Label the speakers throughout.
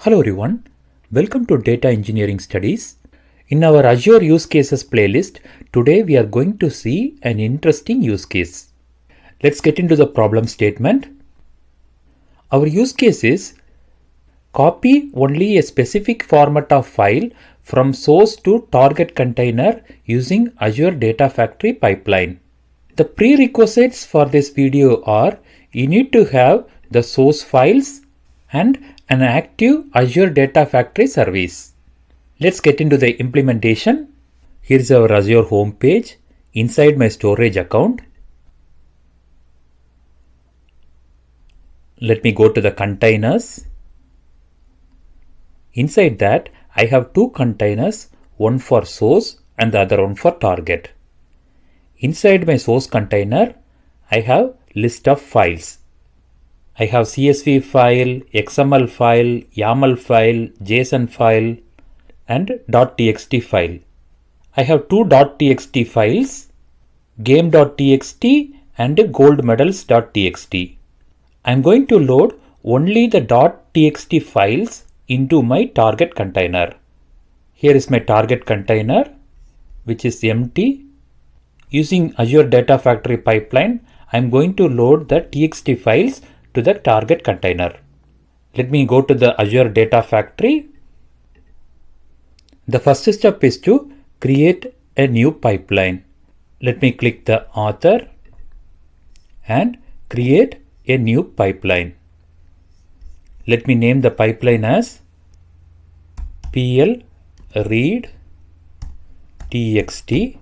Speaker 1: Hello everyone, welcome to Data Engineering Studies. In our Azure Use Cases playlist, today we are going to see an interesting use case. Let's get into the problem statement. Our use case is copy only a specific format of file from source to target container using Azure Data Factory pipeline. The prerequisites for this video are you need to have the source files and an active Azure Data Factory service. Let's get into the implementation. Here is our Azure home page. Inside my storage account, let me go to the containers. Inside that, I have two containers, one for source and the other one for target. Inside my source container, I have list of files. I have CSV file, XML file, YAML file, JSON file, and .txt file. I have two .txt files, game.txt and goldmedals.txt. I am going to load only the .txt files into my target container. Here is my target container, which is empty. Using Azure Data Factory pipeline, I am going to load the txt files to the target container. Let me go to the Azure Data Factory. The first step is to create a new pipeline. Let me click the author and create a new pipeline. Let me name the pipeline as PL read txt.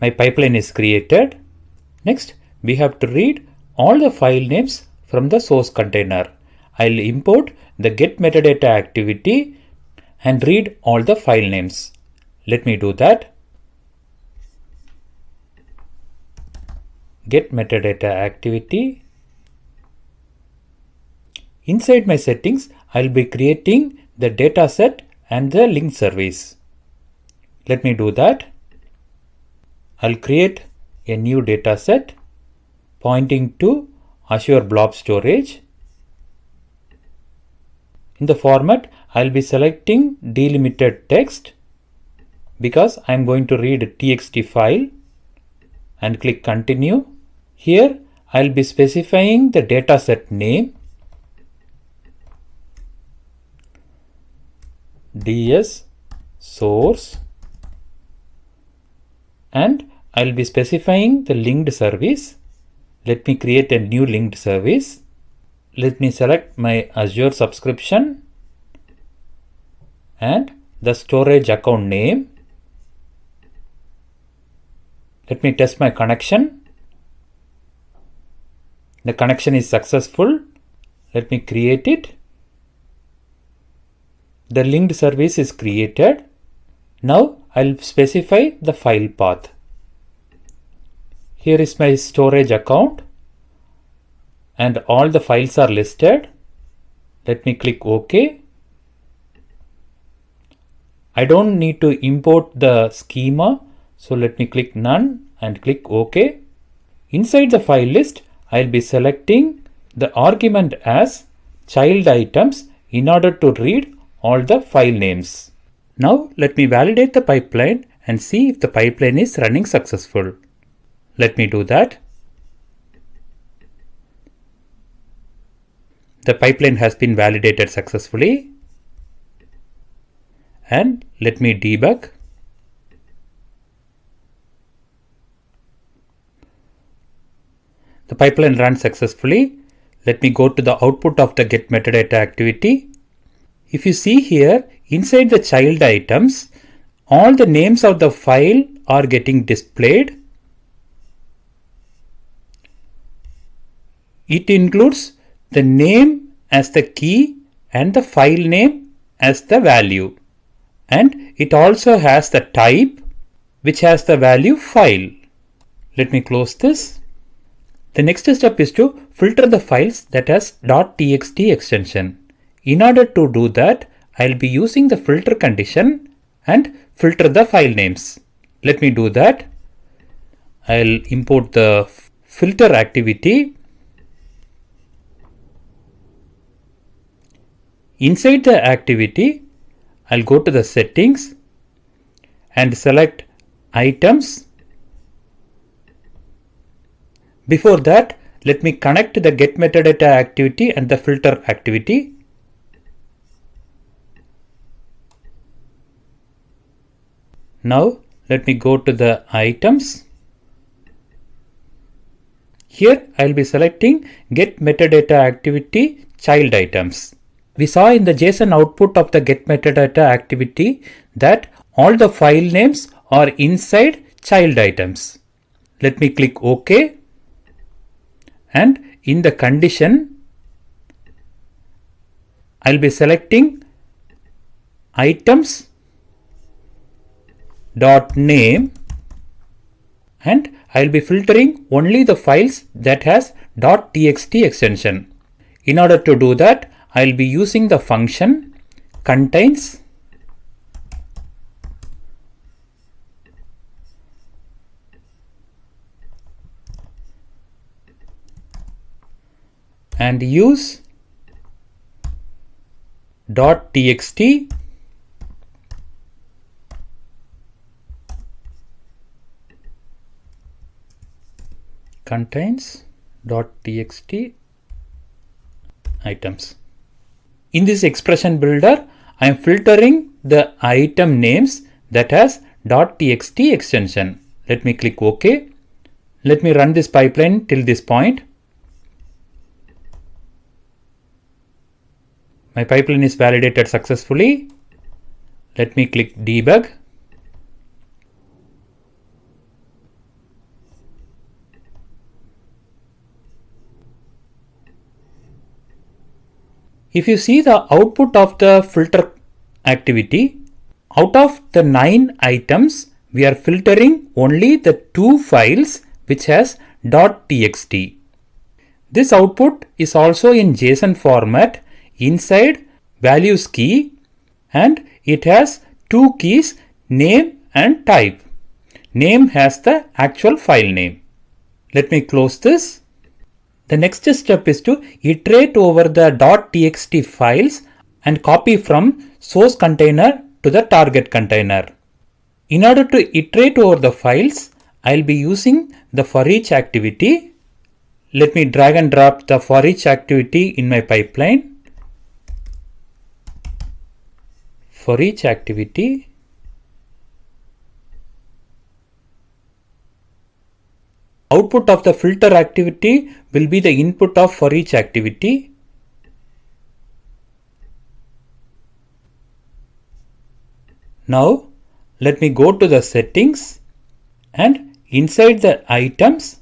Speaker 1: My pipeline is created. Next, we have to read all the file names from the source container. I'll import the get metadata activity and read all the file names. Let me do that. Get metadata activity. Inside my settings, I'll be creating the dataset and the link service. Let me do that. I'll create a new dataset pointing to Azure Blob Storage. In the format, I'll be selecting delimited text because I'm going to read a txt file and click continue. Here, I'll be specifying the dataset name, ds source, and I'll be specifying the linked service. Let me create a new linked service. Let me select my Azure subscription and the storage account name. Let me test my connection. The connection is successful. Let me create it. The linked service is created. Now I'll specify the file path. Here is my storage account and all the files are listed. Let me click OK. I don't need to import the schema, so let me click None and click OK. Inside the file list, I'll be selecting the argument as child items in order to read all the file names. Now let me validate the pipeline and see if the pipeline is running successful. Let me do that. The pipeline has been validated successfully. And let me debug. The pipeline ran successfully. Let me go to the output of the get metadata activity. If you see here, inside the child items, all the names of the file are getting displayed. It includes the name as the key and the file name as the value. And it also has the type, which has the value file. Let me close this. The next step is to filter the files that has .txt extension. In order to do that, I'll be using the filter condition and filter the file names. Let me do that. I'll import the filter activity. Inside the activity, I'll go to the settings and select items. Before that, let me connect the get metadata activity and the filter activity. Now let me go to the items. Here I'll be selecting get metadata activity child items. We saw in the JSON output of the get metadata activity that all the file names are inside child items. Let me click OK. And in the condition, I'll be selecting items dot name, and I'll be filtering only the files that has .txt extension. In order to do that, I'll be using the function contains and use .txt contains .txt items. In this expression builder, I am filtering the item names that has .txt extension. Let me click OK. Let me run this pipeline till this point. My pipeline is validated successfully. Let me click debug. If you see the output of the filter activity, out of the 9 items, we are filtering only the 2 files which has .txt. This output is also in JSON format inside values key, and it has 2 keys, name and type. Name has the actual file name. Let me close this. The next step is to iterate over the .txt files and copy from source container to the target container. In order to iterate over the files, I'll be using the for each activity. Let me drag and drop the for each activity in my pipeline. For each activity, output of the filter activity will be the input of for each activity. Now let me go to the settings and inside the items,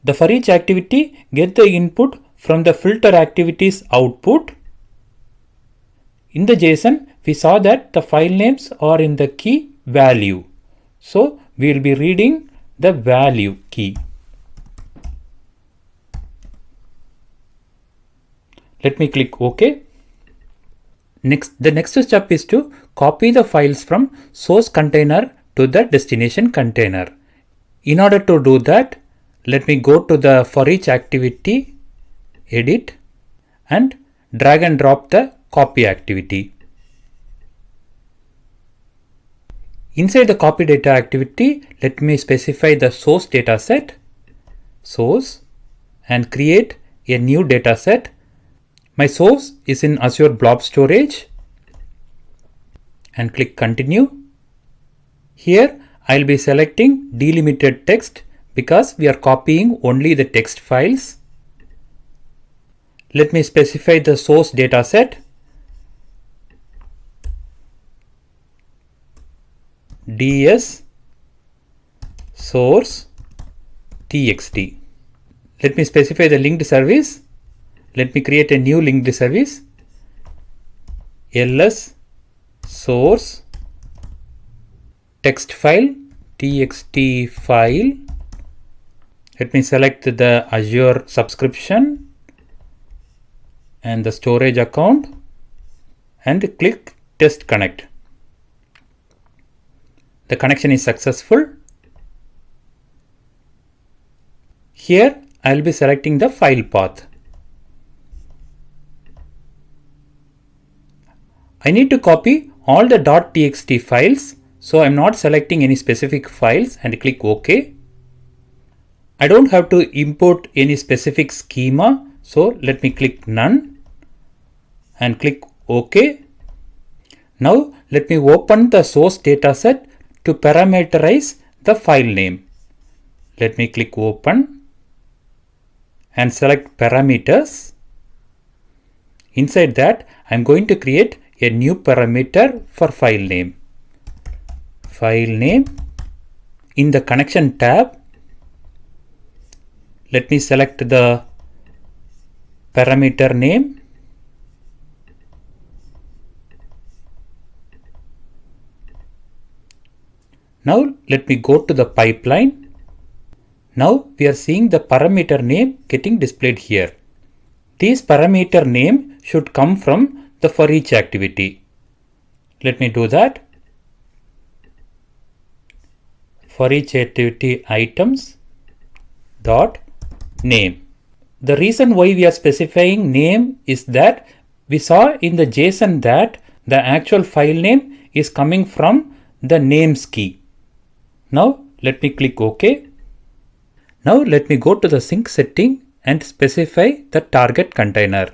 Speaker 1: the for each activity get the input from the filter activities output. In the JSON, we saw that the file names are in the key value. So we will be reading the value key. Let me click OK. The next step is to copy the files from source container to the destination container. In order to do that, let me go to the for each activity, edit, and drag and drop the copy activity. Inside the copy data activity, let me specify the source data set, source, and create a new data set. My source is in Azure Blob Storage, and click continue. Here I'll be selecting delimited text because we are copying only the text files. Let me specify the source data set. ds source txt. Let me specify the linked service. Let me create a new linked service. ls source text file txt file. Let me select the Azure subscription and the storage account and click test connect. The connection is successful. Here I'll be selecting the file path. I need to copy all the .txt files, so I'm not selecting any specific files and click OK. I don't have to import any specific schema, so let me click None and click OK. Now let me open the source dataset to parameterize the file name. Let me click Open and select Parameters. Inside that, I'm going to create a new parameter for file name. File name. In the Connection tab, let me select the parameter name. Now let me go to the pipeline. Now we are seeing the parameter name getting displayed here. This parameter name should come from the for each activity. Let me do that. For each activity items dot name. The reason why we are specifying name is that we saw in the JSON that the actual file name is coming from the names key. Now let me click OK. Now let me go to the sync setting and specify the target container.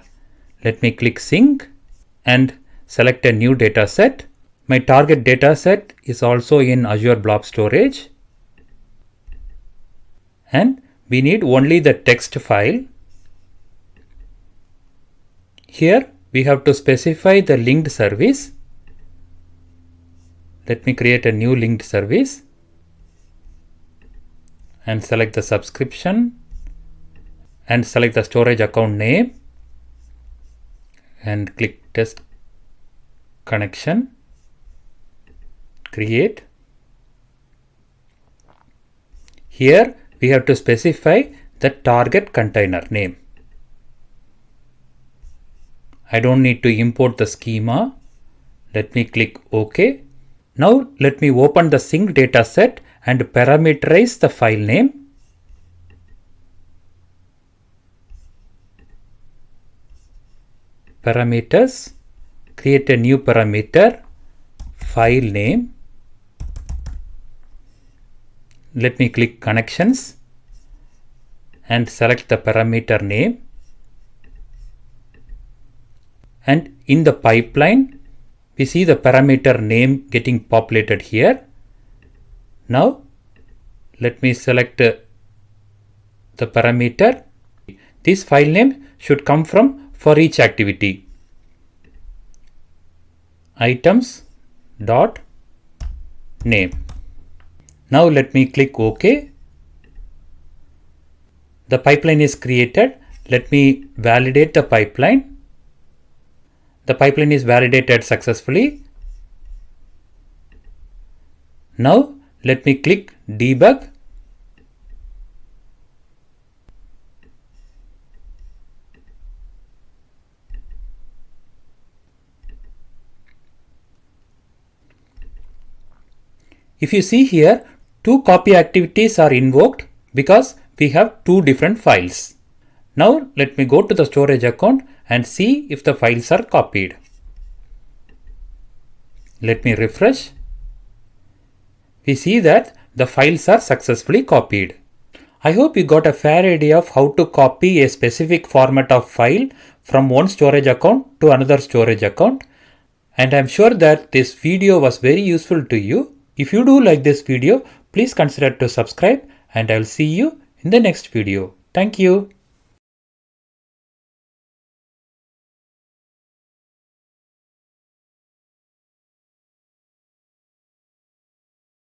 Speaker 1: Let me click sync and select a new dataset. My target dataset is also in Azure Blob Storage. And we need only the text file. Here we have to specify the linked service. Let me create a new linked service and select the subscription and select the storage account name and click test connection, create. Here we have to specify the target container name. I don't need to import the schema. Let me click OK. Now let me open the sync dataset and parameterize the file name. Parameters, create a new parameter, file name. Let me click connections and select the parameter name. And in the pipeline, we see the parameter name getting populated here. Now let me select the parameter. This file name should come from for each activity. Items dot name. Now let me click OK. The pipeline is created. Let me validate the pipeline. The pipeline is validated successfully. Now let me click debug. If you see here, two copy activities are invoked because we have two different files. Now let me go to the storage account and see if the files are copied. Let me refresh. We see that the files are successfully copied. I hope you got a fair idea of how to copy a specific format of file from one storage account to another storage account. And I'm sure that this video was very useful to you. If you do like this video, please consider to subscribe and I'll see you in the next video. Thank you.